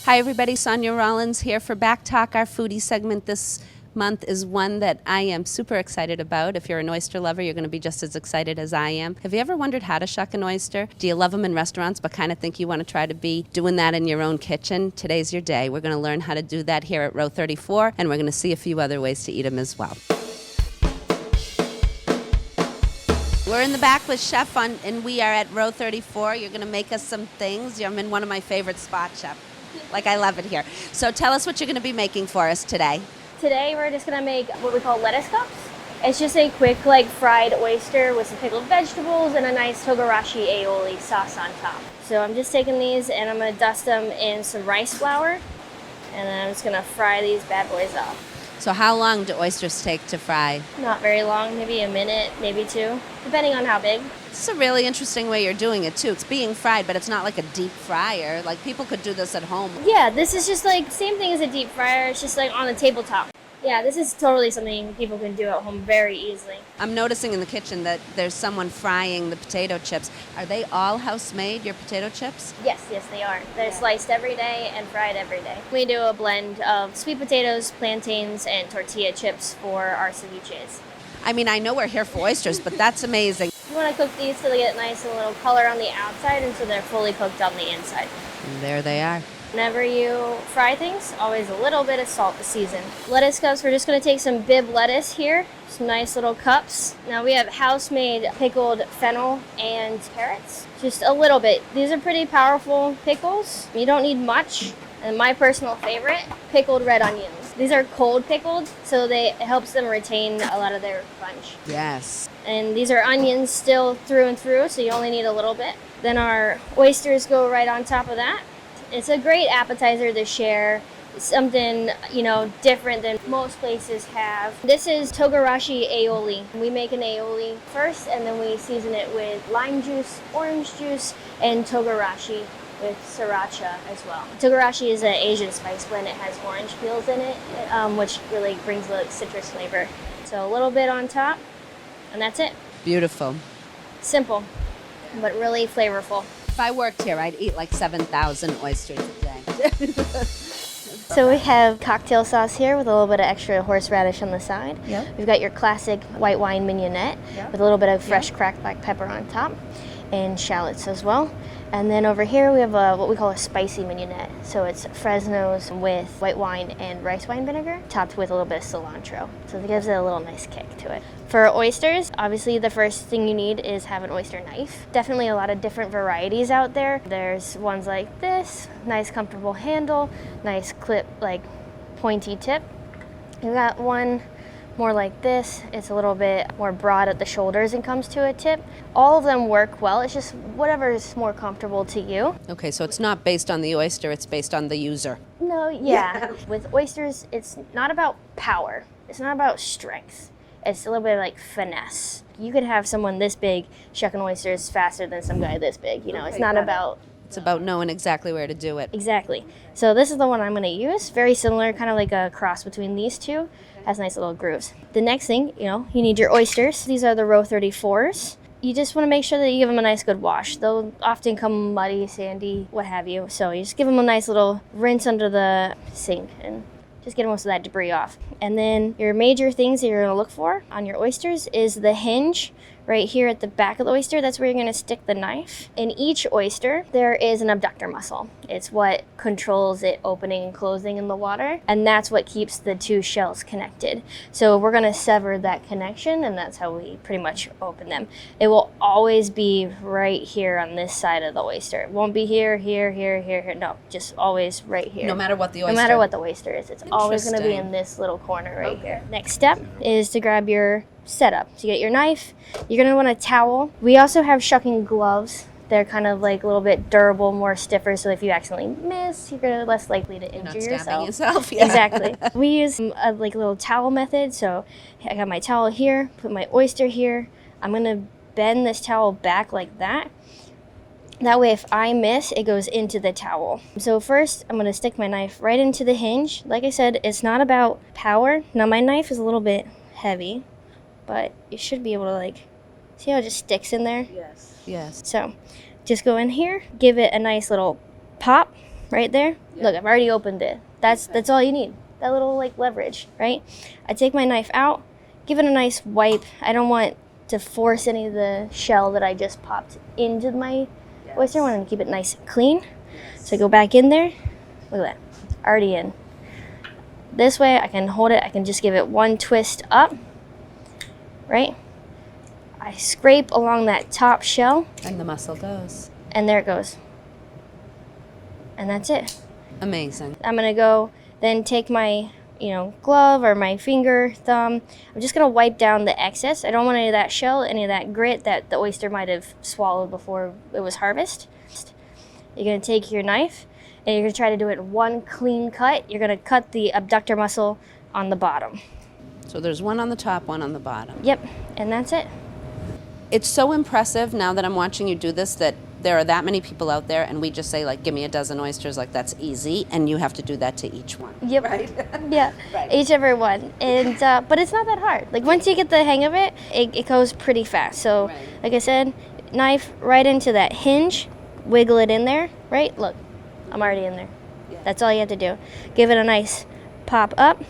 Hi everybody, Sonia Rollins here for Back Talk. Our foodie segment this month is one that I am super excited about. If you're an oyster lover, you're going to be just as excited as I am. Have you ever wondered how to shuck an oyster? Do you love them in restaurants but kind of think you want to try to be doing that in your own kitchen? Today's your day. We're going to learn how to do that here at Row 34, and we're going to see a few other ways to eat them as well. We're in the back with Chef and we are at Row 34. You're going to make us some things. I'm in one of my favorite spots, Chef. Like, I love it here. So tell us what you're going to be making for us today. Today we're just going to make what we call lettuce cups. It's just a quick fried oyster with some pickled vegetables and a nice togarashi aioli sauce on top. So I'm just taking these and I'm going to dust them in some rice flour, and then I'm just going to fry these bad boys up. So how long do oysters take to fry? Not very long, maybe a minute, maybe two, depending on how big. This is a really interesting way you're doing it too. It's being fried, but it's not like a deep fryer. Like, people could do this at home. Yeah, this is just same thing as a deep fryer. It's just on the tabletop. Yeah, this is totally something people can do at home very easily. I'm noticing in the kitchen that there's someone frying the potato chips. Are they all house-made, your potato chips? Yes, they are. They're sliced every day and fried every day. We do a blend of sweet potatoes, plantains, and tortilla chips for our ceviches. I mean, I know we're here for oysters, but that's amazing. You want to cook these so they get nice and little color on the outside and so they're fully cooked on the inside. And there they are. Whenever you fry things, always a little bit of salt to season. Lettuce cups, we're just going to take some Bib lettuce here, some nice little cups. Now we have house-made pickled fennel and carrots, just a little bit. These are pretty powerful pickles. You don't need much. And my personal favorite, pickled red onions. These are cold pickled, so it helps them retain a lot of their punch. Yes. And these are onions still through and through, so you only need a little bit. Then our oysters go right on top of that. It's a great appetizer to share, something, different than most places have. This is togarashi aioli. We make an aioli first, and then we season it with lime juice, orange juice, and togarashi with sriracha as well. Togarashi is an Asian spice blend. It has orange peels in it, which really brings the citrus flavor. So a little bit on top, and that's it. Beautiful. Simple, but really flavorful. If I worked here, I'd eat like 7,000 oysters a day. So we have cocktail sauce here with a little bit of extra horseradish on the side. Yep. We've got your classic white wine mignonette with a little bit of fresh cracked black pepper on top, and shallots as well. And then over here we have what we call a spicy mignonette. So it's Fresnos with white wine and rice wine vinegar, topped with a little bit of cilantro. So it gives it a little nice kick to it. For oysters, obviously the first thing you need is have an oyster knife. Definitely a lot of different varieties out there. There's ones like this, nice comfortable handle, nice clip, pointy tip. You got one more like this. It's a little bit more broad at the shoulders and comes to a tip. All of them work well. It's just whatever is more comfortable to you. Okay, so it's not based on the oyster, it's based on the user. No, yeah. With oysters, it's not about power. It's not about strength. It's a little bit like finesse. You could have someone this big shucking oysters faster than some guy this big. It's not about... It's about knowing exactly where to do it. Exactly. So this is the one I'm going to use. Very similar, kind of like a cross between these two. Has nice little grooves. The next thing, you need your oysters. These are the Row 34s. You just want to make sure that you give them a nice good wash. They'll often come muddy, sandy, what have you. So you just give them a nice little rinse under the sink and just get most of that debris off. And then your major things that you're going to look for on your oysters is the hinge right here at the back of the oyster. That's where you're going to stick the knife. In each oyster, there is an abductor muscle. It's what controls it opening and closing in the water, and that's what keeps the two shells connected. So we're going to sever that connection, and that's how we pretty much open them. It will always be right here on this side of the oyster. It won't be here, here, here, here, here. No, just always right here. No matter what the oyster. No matter what the oyster is. It's always going to be in this little corner right here. Next step is to grab your setup. So you get your knife. You're going to want a towel. We also have shucking gloves. They're kind of like a little bit durable, more stiffer, so if you accidentally miss, you're less likely to injure yourself. Yeah. Exactly. We use a little towel method. So I got my towel here, put my oyster here. I'm going to bend this towel back like that. That way, if I miss, it goes into the towel. So first, I'm going to stick my knife right into the hinge. Like I said, it's not about power. Now, my knife is a little bit heavy, but you should be able to see how it just sticks in there? Yes. So just go in here, give it a nice little pop, right there. Yeah. Look, I've already opened it. That's all you need. That little like leverage, right? I take my knife out, give it a nice wipe. I don't want to force any of the shell that I just popped into my oyster. I want to keep it nice and clean. So I go back in there. Look at that, already in. This way I can hold it. I can just give it one twist up, right? I scrape along that top shell. And the mussel goes. And there it goes. And that's it. Amazing. I'm gonna go then take my, glove or my finger, thumb. I'm just gonna wipe down the excess. I don't want any of that shell, any of that grit that the oyster might have swallowed before it was harvested. You're gonna take your knife and you're gonna try to do it one clean cut. You're gonna cut the abductor muscle on the bottom. So there's one on the top, one on the bottom. Yep, and that's it. It's so impressive now that I'm watching you do this that there are that many people out there and we just say like, give me a dozen oysters, like that's easy, and you have to do that to each one. Yep. Right? Yeah. Right. Each every one. And but it's not that hard. Like once you get the hang of it, it goes pretty fast. So Right. like I said, knife right into that hinge, wiggle it in there, right? Look, I'm already in there. Yeah. That's all you have to do. Give it a nice pop up.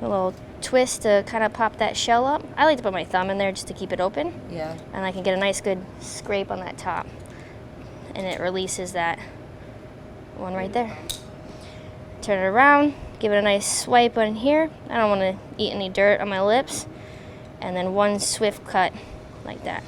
A little twist to kind of pop that shell up. I like to put my thumb in there just to keep it open. Yeah. And I can get a nice good scrape on that top. And it releases that one right there. Turn it around, give it a nice swipe on here. I don't want to eat any dirt on my lips. And then one swift cut like that.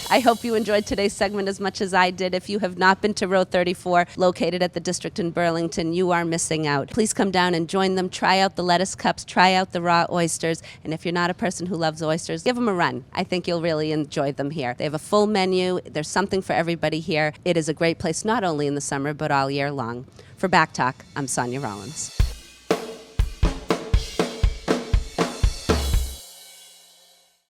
I hope you enjoyed today's segment as much as I did. If you have not been to Row 34, located at the District in Burlington, you are missing out. Please come down and join them. Try out the lettuce cups, try out the raw oysters, and if you're not a person who loves oysters, give them a run. I think you'll really enjoy them here. They have a full menu. There's something for everybody here. It is a great place not only in the summer, but all year long. For Back Talk, I'm Sonia Rollins.